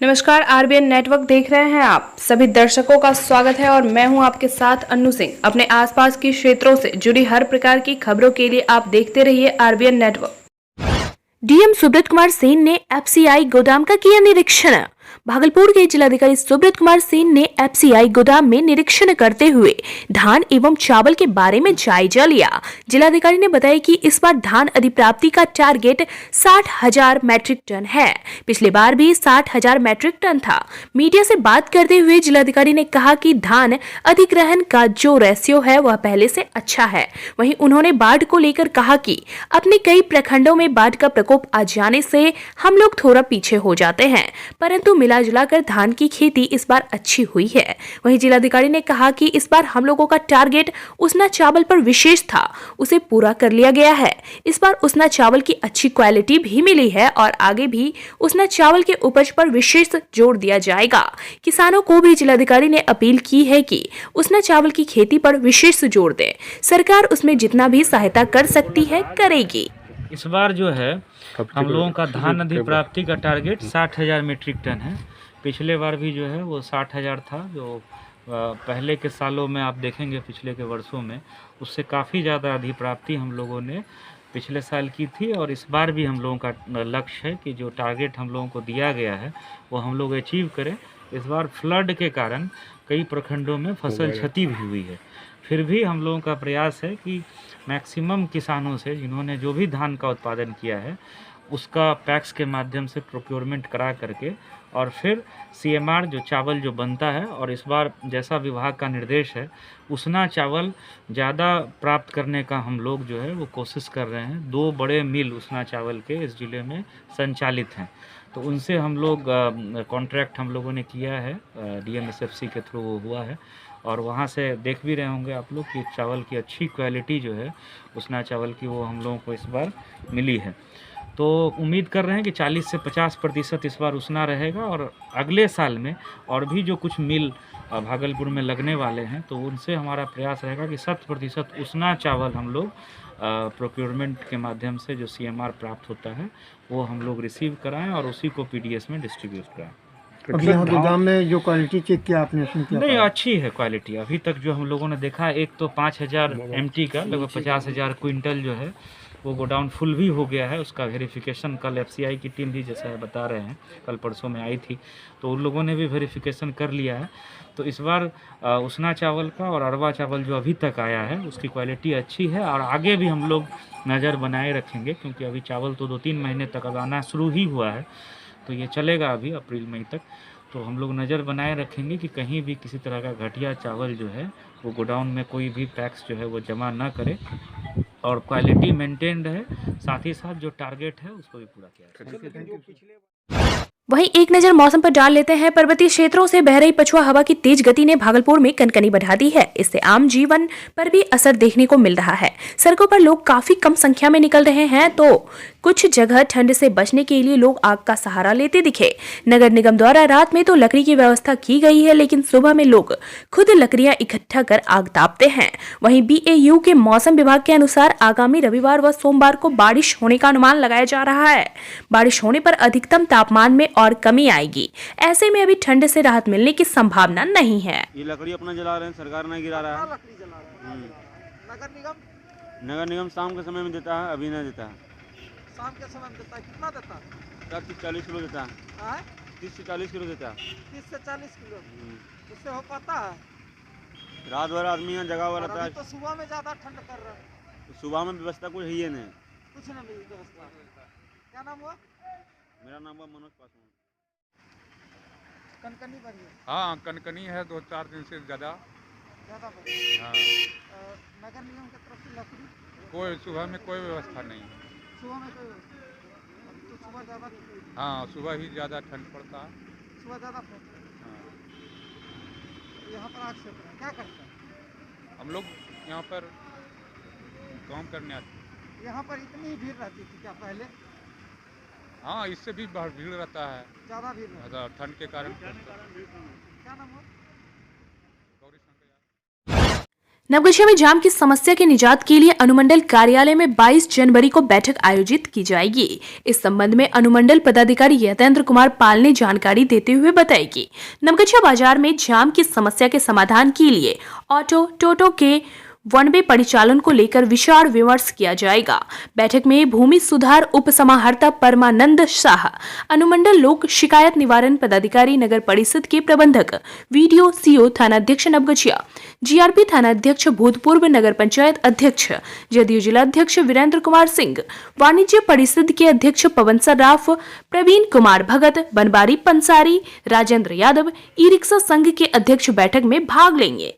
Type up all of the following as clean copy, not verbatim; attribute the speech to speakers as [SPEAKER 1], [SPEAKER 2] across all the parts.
[SPEAKER 1] नमस्कार, RBN network देख रहे हैं आप सभी दर्शकों का स्वागत है और मैं हूं आपके साथ अन्नू सिंह। अपने आसपास के क्षेत्रों से जुड़ी हर प्रकार की खबरों के लिए आप देखते रहिए RBN network. DM Subrata Kumar Sen ने एफसीआई गोदाम का किया निरीक्षण। भागलपुर के जिलाधिकारी सुब्रत कुमार सेन ने एफसीआई गोदाम में निरीक्षण करते हुए धान एवं चावल के बारे में जायजा लिया। जिलाधिकारी ने बताया कि इस बार धान अधिप्राप्ति का टारगेट 60,000 मैट्रिक टन है। पिछले बार भी 60,000 मैट्रिक टन था। मीडिया से बात करते हुए जिलाधिकारी ने कहा कि धान अधिग्रहण का जो रेशियो है वह पहले से अच्छा है। वहीं उन्होंने बाढ़ को लेकर कहा कि अपने कई प्रखंडों में बाढ़ का प्रकोप आ जाने से हम लोग थोड़ा पीछे हो जाते हैं, परंतु मिला जुलाकर धान की खेती इस बार अच्छी हुई है। वहीं जिलाधिकारी ने कहा कि इस बार हम लोगों का टारगेट उसना चावल पर विशेष था, उसे पूरा कर लिया गया है। इस बार उसना चावल की अच्छी क्वालिटी भी मिली है और आगे भी उसना चावल के उपज पर विशेष जोर दिया जाएगा। किसानों को भी जिलाधिकारी ने अपील की है कि उसना चावल की खेती पर विशेष जोर दें। सरकार उसमें जितना भी सहायता कर सकती है करेगी।
[SPEAKER 2] इस बार जो है हम लोगों का धान अधिप्राप्ति का टारगेट 60,000 मीट्रिक टन है। पिछले बार भी जो है वो 60,000 था, जो पहले के सालों में आप देखेंगे, पिछले के वर्षों में उससे काफ़ी ज़्यादा अधिप्राप्ति हम लोगों ने पिछले साल की थी। और इस बार भी हम लोगों का लक्ष्य है कि जो टारगेट हम लोगों को दिया गया है वो हम लोग अचीव करें। इस बार फ्लड के कारण कई प्रखंडों में फसल क्षति भी हुई है, फिर भी हम लोगों का प्रयास है कि मैक्सिमम किसानों से जिन्होंने जो भी धान का उत्पादन किया है उसका पैक्स के माध्यम से प्रोक्योरमेंट करा करके और फिर सीएमआर जो चावल जो बनता है, और इस बार जैसा विभाग का निर्देश है उसना चावल ज़्यादा प्राप्त करने का हम लोग जो है वो कोशिश कर रहे हैं। 2 बड़े मिल उसना चावल के इस ज़िले में संचालित हैं, तो उनसे हम लोग कॉन्ट्रैक्ट हम लोगों ने किया है, डीएमएसएफसी के थ्रू वो हुआ है। और वहाँ से देख भी रहे होंगे आप लोग कि चावल की अच्छी क्वालिटी जो है उसना चावल की वो हम लोगों को इस बार मिली है। तो उम्मीद कर रहे हैं कि 40 से 50% इस बार उसना रहेगा, और अगले साल में और भी जो कुछ मिल भागलपुर में लगने वाले हैं तो उनसे हमारा प्रयास रहेगा कि 100% उसना चावल हम लोग प्रोक्योरमेंट के माध्यम से जो सीएमआर प्राप्त होता है वो हम लोग रिसीव कराएं और उसी को पीडीएस में डिस्ट्रीब्यूट कराएं।
[SPEAKER 3] अभी यहाँ गोदाम में जो क्वालिटी चेक किया आपने, उसमें क्या
[SPEAKER 2] नहीं, अच्छी है क्वालिटी। अभी तक जो हम लोगों ने देखा, एक तो 5,000 एमटी का लगभग 50,000 क्विंटल जो है वो गोडाउन फुल भी हो गया है। उसका वेरिफिकेशन कल एफसीआई की टीम भी, जैसा है बता रहे हैं, कल परसों में आई थी, तो उन लोगों ने भी वेरिफिकेशन कर लिया है। तो इस बार उसना चावल का और अरवा चावल जो अभी तक आया है उसकी क्वालिटी अच्छी है, और आगे भी हम लोग नज़र बनाए रखेंगे, क्योंकि अभी चावल तो 2-3 महीने तक अब आना शुरू ही हुआ है, तो ये चलेगा अभी अप्रैल मई तक। तो हम लोग नज़र बनाए रखेंगे कि कहीं भी किसी तरह का घटिया चावल जो है वो गोडाउन में कोई भी पैक्स जो है वो जमा ना करे, और क्वालिटी मेंटेन्ड रहे, साथ ही साथ जो टारगेट है उसको भी पूरा किया जाए।
[SPEAKER 1] वहीं एक नजर मौसम पर डाल लेते हैं। पर्वतीय क्षेत्रों से बह रही पछुआ हवा की तेज गति ने भागलपुर में कनकनी बढ़ा दी है। इससे आम जीवन पर भी असर देखने को मिल रहा है। सड़कों पर लोग काफी कम संख्या में निकल रहे हैं, तो कुछ जगह ठंड से बचने के लिए लोग आग का सहारा लेते दिखे। नगर निगम द्वारा रात में तो लकड़ी की व्यवस्था की गई है, लेकिन सुबह में लोग खुद लकड़ियां इकट्ठा कर आग तापते हैं। वहीं बीएयू के मौसम विभाग के अनुसार आगामी रविवार व सोमवार को बारिश होने का अनुमान लगाया जा रहा है। बारिश होने पर अधिकतम तापमान में और कमी आएगी। ऐसे में अभी ठंड से राहत मिलने की संभावना नहीं है।
[SPEAKER 4] ये लकड़ी अपना जला रहे हैं, सरकार नहीं गिरा रहा है। नगर निगम शाम के समय में देता है, अभी नहीं देता है।
[SPEAKER 5] शाम के समय में देता है, कितना देता है?
[SPEAKER 4] 30 से 40 किलो देता है। 30 से 40 किलो देता है।
[SPEAKER 5] 30 से 40 किलो उससे हो पाता है?
[SPEAKER 4] रात भर आदमी यहाँ जगह हुआ रहता है।
[SPEAKER 5] तो सुबह में ज्यादा ठंड कर रहा है।
[SPEAKER 4] तो सुबह में व्यवस्था कुछ है ही नहीं,
[SPEAKER 5] कुछ नहीं व्यवस्था। क्या नाम हुआ?
[SPEAKER 4] मेरा नाम हुआ मनोज पासवान।
[SPEAKER 5] कनकनी बढ़ी है?
[SPEAKER 6] हाँ, कनकनी है 2-4 दिन से ज़्यादा
[SPEAKER 5] बढ़ी।
[SPEAKER 6] हाँ।
[SPEAKER 5] नगर निगम की तरफ से लकड़ी
[SPEAKER 6] कोई सुबह में कोई व्यवस्था नहीं।
[SPEAKER 5] सुबह में कोई व्यवस्था? तो सुबह ज़्यादा,
[SPEAKER 6] हाँ, सुबह ही ज़्यादा ठंड पड़ता है।
[SPEAKER 5] सुबह ज़्यादा पड़ता है।
[SPEAKER 6] हाँ।
[SPEAKER 5] यहाँ पर आग सेक रहे हैं, क्या करते हैं?
[SPEAKER 6] हम लोग यहाँ पर काम करने आते हैं।
[SPEAKER 5] यहाँ पर इतनी ही भीड़ रहती थी क्या पहले?
[SPEAKER 6] हाँ, इससे भी बहुत भीड़ रहता है,
[SPEAKER 5] ज़्यादा भीड़ रहती है।
[SPEAKER 6] ठंड के कारण।
[SPEAKER 5] क्या नाम हुआ?
[SPEAKER 6] गौरी शंकर।
[SPEAKER 1] नवगछिया में जाम की समस्या के निजात के लिए अनुमंडल कार्यालय में 22 जनवरी को बैठक आयोजित की जाएगी। इस संबंध में अनुमंडल पदाधिकारी यतेंद्र कुमार पाल ने जानकारी देते हुए बताया कि नवगछिया बाजार में जाम की समस्या के समाधान के लिए ऑटो टोटो के वन वे परिचालन को लेकर विचार विमर्श किया जाएगा। बैठक में भूमि सुधार उप समाहर्ता परमानंद शाह, अनुमंडल लोक शिकायत निवारण पदाधिकारी नगर परिषद के प्रबंधक, वीडियो सीओ थाना अध्यक्ष नवगछिया, जीआरपी थाना अध्यक्ष भूतपूर्व नगर पंचायत अध्यक्ष, जदयू जिला अध्यक्ष वीरेंद्र कुमार सिंह, वाणिज्य परिषद के अध्यक्ष पवन सर्राफ, प्रवीण कुमार भगत, बनबारी पंसारी, राजेंद्र यादव, ई रिक्शा संघ के अध्यक्ष बैठक में भाग लेंगे।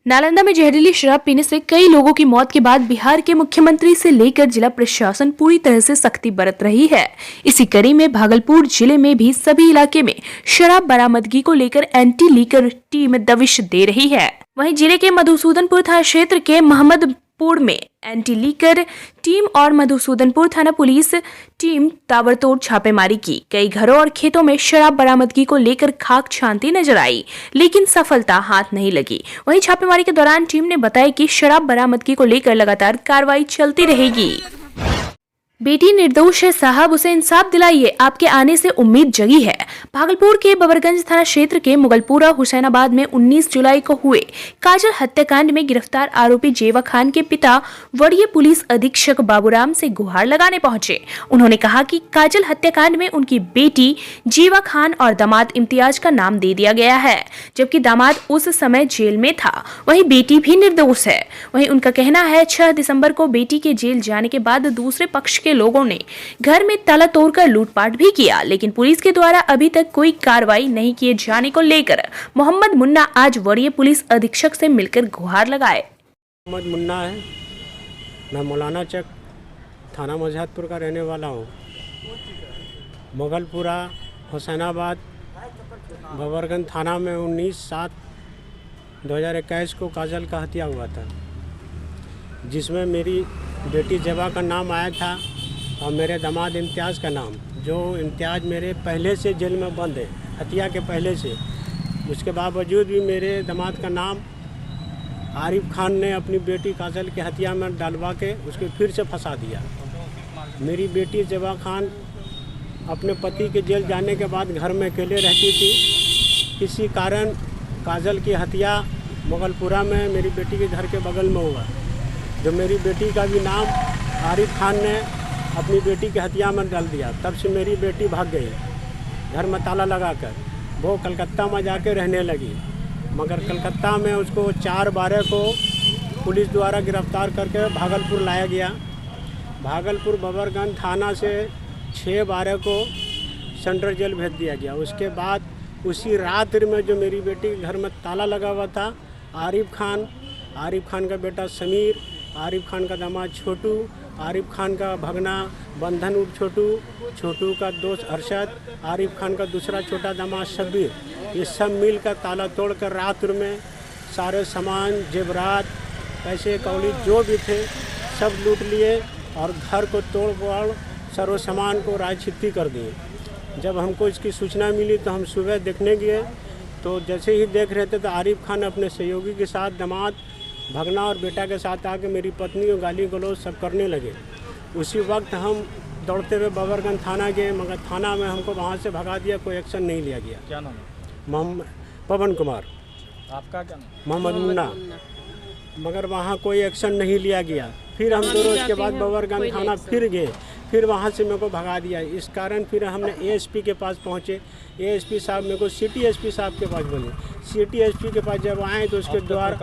[SPEAKER 1] नालंदा में जहरीली शराब पीने से कई लोगों की मौत के बाद बिहार के मुख्यमंत्री से लेकर जिला प्रशासन पूरी तरह से सख्ती बरत रही है। इसी कड़ी में भागलपुर जिले में भी सभी इलाके में शराब बरामदगी को लेकर एंटी लीकर टीम दबिश दे रही है। वहीं जिले के मधुसूदनपुर थाना क्षेत्र के मोहम्मदपुर में एंटी लीकर टीम और मधुसूदनपुर थाना पुलिस टीम ताबड़तोड़ छापेमारी की। कई घरों और खेतों में शराब बरामदगी को लेकर खाक छानती नजर आई, लेकिन सफलता हाथ नहीं लगी। वहीं छापेमारी के दौरान टीम ने बताया कि शराब बरामदगी को लेकर लगातार कार्रवाई चलती रहेगी। बेटी निर्दोष है साहब, उसे इंसाफ दिलाइए, आपके आने से उम्मीद जगी है। भागलपुर के बबरगंज थाना क्षेत्र के मुगलपुरा हुसैनाबाद में 19 जुलाई को हुए काजल हत्याकांड में गिरफ्तार आरोपी जेवा खान के पिता वरीय पुलिस अधीक्षक बाबूराम से गुहार लगाने पहुंचे। उन्होंने कहा कि काजल हत्याकांड में उनकी बेटी जेवा खान और दामाद इम्तियाज का नाम दे दिया गया है, जबकि दामाद उस समय जेल में था। वहीं बेटी भी निर्दोष है। वहीं उनका कहना है 6 दिसंबर को बेटी के जेल जाने के बाद दूसरे पक्ष के लोगों ने घर में ताला तोड़कर लूटपाट भी किया, लेकिन पुलिस के द्वारा अभी तक कोई कार्रवाई नहीं किए जाने को लेकर मोहम्मद मुन्ना आज वरीय पुलिस अधीक्षक से मिलकर गुहार लगाए।
[SPEAKER 7] मोहम्मद मुन्ना है, मैं मौलाना चक थाना मजहतपुर का रहने वाला हूँ। मुगलपुरा हुसैनाबाद बबरगंज थाना में 19/7/2021 को काजल का हत्या हुआ था, जिसमें मेरी बेटी जेबा का नाम आया था और मेरे दामाद इम्तियाज़ का नाम, जो इम्तियाज़ मेरे पहले से जेल में बंद है, हत्या के पहले से। उसके बावजूद भी मेरे दामाद का नाम आरिफ खान ने अपनी बेटी काजल की हत्या में डालवा के उसको फिर से फंसा दिया। मेरी बेटी जेबा खान अपने पति के जेल जाने के बाद घर में अकेले रहती थी। किसी कारण काजल की हत्या मुगलपुरा में मेरी बेटी के घर के बगल में हुआ, जो मेरी बेटी का भी नाम आरिफ खान ने अपनी बेटी की हत्या में डाल दिया। तब से मेरी बेटी भाग गई, घर में ताला लगाकर वो कलकत्ता में जाके रहने लगी। मगर कलकत्ता में उसको 4/12 को पुलिस द्वारा गिरफ्तार करके भागलपुर लाया गया। भागलपुर बबरगंज थाना से 6/12 को सेंट्रल जेल भेज दिया गया। उसके बाद उसी रात्रि में जो मेरी बेटी के घर में ताला लगा हुआ था, आरिफ खान का बेटा समीर, आरिफ खान का दामाद छोटू, आरिफ खान का भगना बंधन उर्फ छोटू का दोस्त अरशद, आरिफ खान का दूसरा छोटा दामाद शब्बीर, ये सब मिलकर ताला तोड़कर रात्रि में सारे सामान, जेवरात, पैसे कौड़ी जो भी थे सब लूट लिए और घर को तोड़-फोड़ सर्व सामान को राय-छित्ती कर दिए। जब हमको इसकी सूचना मिली तो हम सुबह देखने गए, तो जैसे ही देख रहे थे तो आरिफ खान अपने सहयोगी के साथ दामाद, भगना और बेटा के साथ आके मेरी पत्नी को गाली गलौज सब करने लगे। उसी वक्त हम दौड़ते हुए बबरगंज थाना गए, मगर थाना में हमको वहाँ से भगा दिया, कोई एक्शन नहीं लिया गया।
[SPEAKER 6] क्या नाम है?
[SPEAKER 7] पवन कुमार।
[SPEAKER 6] आपका क्या नाम?
[SPEAKER 7] मोहम्मद मुन्ना। मगर वहाँ कोई एक्शन नहीं लिया गया। फिर हम 2 रोज़ के बाद बबरगंज थाना फिर गए, फिर वहाँ से मेरे को भगा दिया। इस कारण फिर हमने एएसपी के पास पहुँचे। एएसपी साहब मेरे को सिटी एसपी साहब के पास बोले। सिटी एसपी के पास जब आए तो उसके द्वारा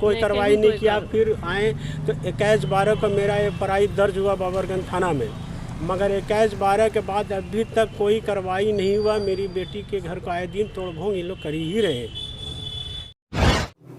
[SPEAKER 7] कोई कार्रवाई नहीं किया। फिर आए तो 21/12 को मेरा FIR दर्ज हुआ बबरगंज थाना में, मगर 21/12 के बाद अभी तक कोई कार्रवाई नहीं हुआ। मेरी बेटी के घर को आए दिन तोड़-भोंग ये लोग कर ही रहे।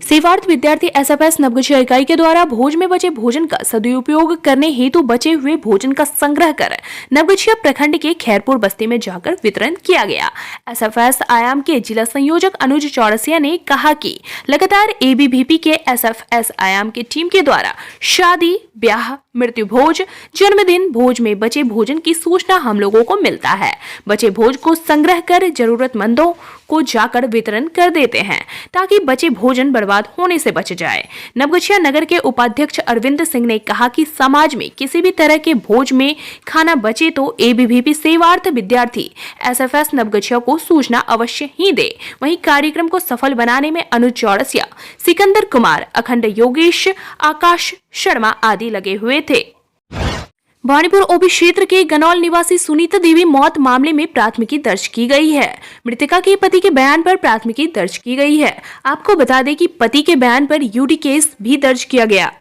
[SPEAKER 1] सेवार्थ विद्यार्थी एसएफएस नवगछिया इकाई के द्वारा भोज में बचे भोजन का सदुपयोग करने हेतु बचे हुए भोजन का संग्रह कर नवगछिया प्रखंड के खैरपुर बस्ती में जाकर वितरण किया गया। एसएफएस आयाम के जिला संयोजक अनुज चौरसिया ने कहा कि लगातार एबीवीपी के एसएफएस आयाम की टीम के द्वारा शादी, ब्याह, मृत्यु भोज, जन्मदिन भोज में बचे भोजन की सूचना हम लोगों को मिलता है। बचे भोज को संग्रह कर जरूरतमंदों को जाकर वितरण कर देते हैं ताकि बचे भोजन बर्बाद होने से बच जाए। नवगछिया नगर के उपाध्यक्ष अरविंद सिंह ने कहा कि समाज में किसी भी तरह के भोज में खाना बचे तो एबीवीपी सेवार्थ विद्यार्थी एसएफएस नवगछिया को सूचना अवश्य ही दे। वहीं कार्यक्रम को सफल बनाने में अनुज चौरसिया, सिकंदर कुमार, अखंड योगेश, आकाश शर्मा आदि लगे हुए थे। वाणीपुर ओबी क्षेत्र के गनौल निवासी सुनीता देवी मौत मामले में प्राथमिकी दर्ज की गई है। मृतका के पति के बयान पर प्राथमिकी दर्ज की गई है। आपको बता दें कि पति के बयान पर यूडी केस भी दर्ज किया गया।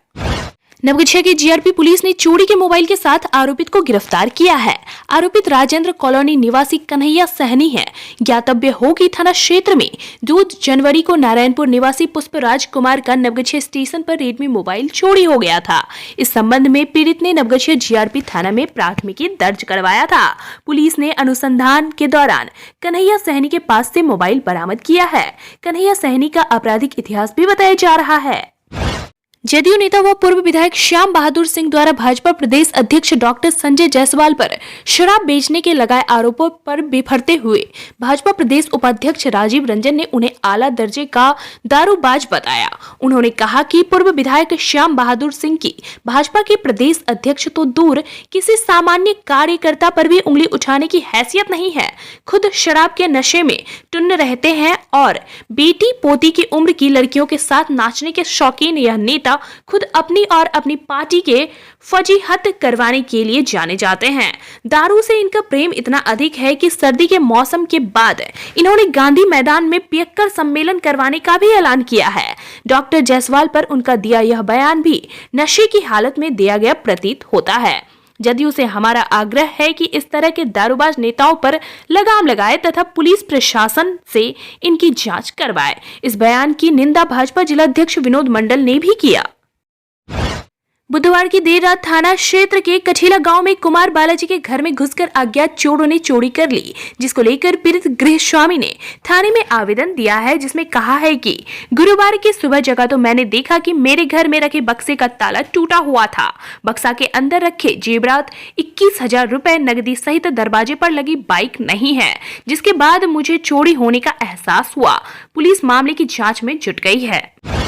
[SPEAKER 1] नवगछिया की जीआरपी पुलिस ने चोरी के मोबाइल के साथ आरोपित को गिरफ्तार किया है। आरोपित राजेंद्र कॉलोनी निवासी कन्हैया सहनी है। ज्ञातव्य हो कि थाना क्षेत्र में 2 जनवरी को नारायणपुर निवासी पुष्पराज कुमार का नवगछिया स्टेशन पर रेडमी मोबाइल चोरी हो गया था। इस संबंध में पीड़ित ने नवगछिया जीआरपी थाना में प्राथमिकी दर्ज करवाया था। पुलिस ने अनुसंधान के दौरान कन्हैया सहनी के पास से मोबाइल बरामद किया है। कन्हैया सहनी का आपराधिक इतिहास भी बताया जा रहा है। जदयू नेता व पूर्व विधायक श्याम बहादुर सिंह द्वारा भाजपा प्रदेश अध्यक्ष डॉक्टर संजय जायसवाल पर शराब बेचने के लगाए आरोपों पर बिफरते हुए भाजपा प्रदेश उपाध्यक्ष राजीव रंजन ने उन्हें आला दर्जे का दारूबाज बताया। उन्होंने कहा कि पूर्व विधायक श्याम बहादुर सिंह की भाजपा के प्रदेश अध्यक्ष तो दूर किसी सामान्य कार्यकर्ता पर भी उंगली उठाने की हैसियत नहीं है। खुद शराब के नशे में टुन्न रहते हैं और बेटी पोती की उम्र की लड़कियों के साथ नाचने के शौकीन यह नेता खुद अपनी और अपनी पार्टी के फजीहत करवाने के लिए जाने जाते हैं। दारू से इनका प्रेम इतना अधिक है कि सर्दी के मौसम के बाद इन्होंने गांधी मैदान में पियक्कर सम्मेलन करवाने का भी ऐलान किया है। डॉक्टर जायसवाल पर उनका दिया यह बयान भी नशे की हालत में दिया गया प्रतीत होता है। जदयू से हमारा आग्रह है कि इस तरह के दारूबाज नेताओं पर लगाम लगाए तथा पुलिस प्रशासन से इनकी जांच करवाए। इस बयान की निंदा भाजपा जिलाध्यक्ष विनोद मंडल ने भी किया। बुधवार की देर रात थाना क्षेत्र के कठेला गांव में कुमार बालाजी के घर में घुसकर अज्ञात चोरों ने चोरी कर ली, जिसको लेकर पीड़ित गृह स्वामी ने थाने में आवेदन दिया है, जिसमें कहा है कि गुरुवार की सुबह जगह तो मैंने देखा कि मेरे घर में रखे बक्से का ताला टूटा हुआ था। बक्सा के अंदर रखे जेवरात 21,000 रुपए नकदी सहित दरवाजे पर लगी बाइक नहीं है, जिसके बाद मुझे चोरी होने का एहसास हुआ। पुलिस मामले की जाँच में जुट गई है।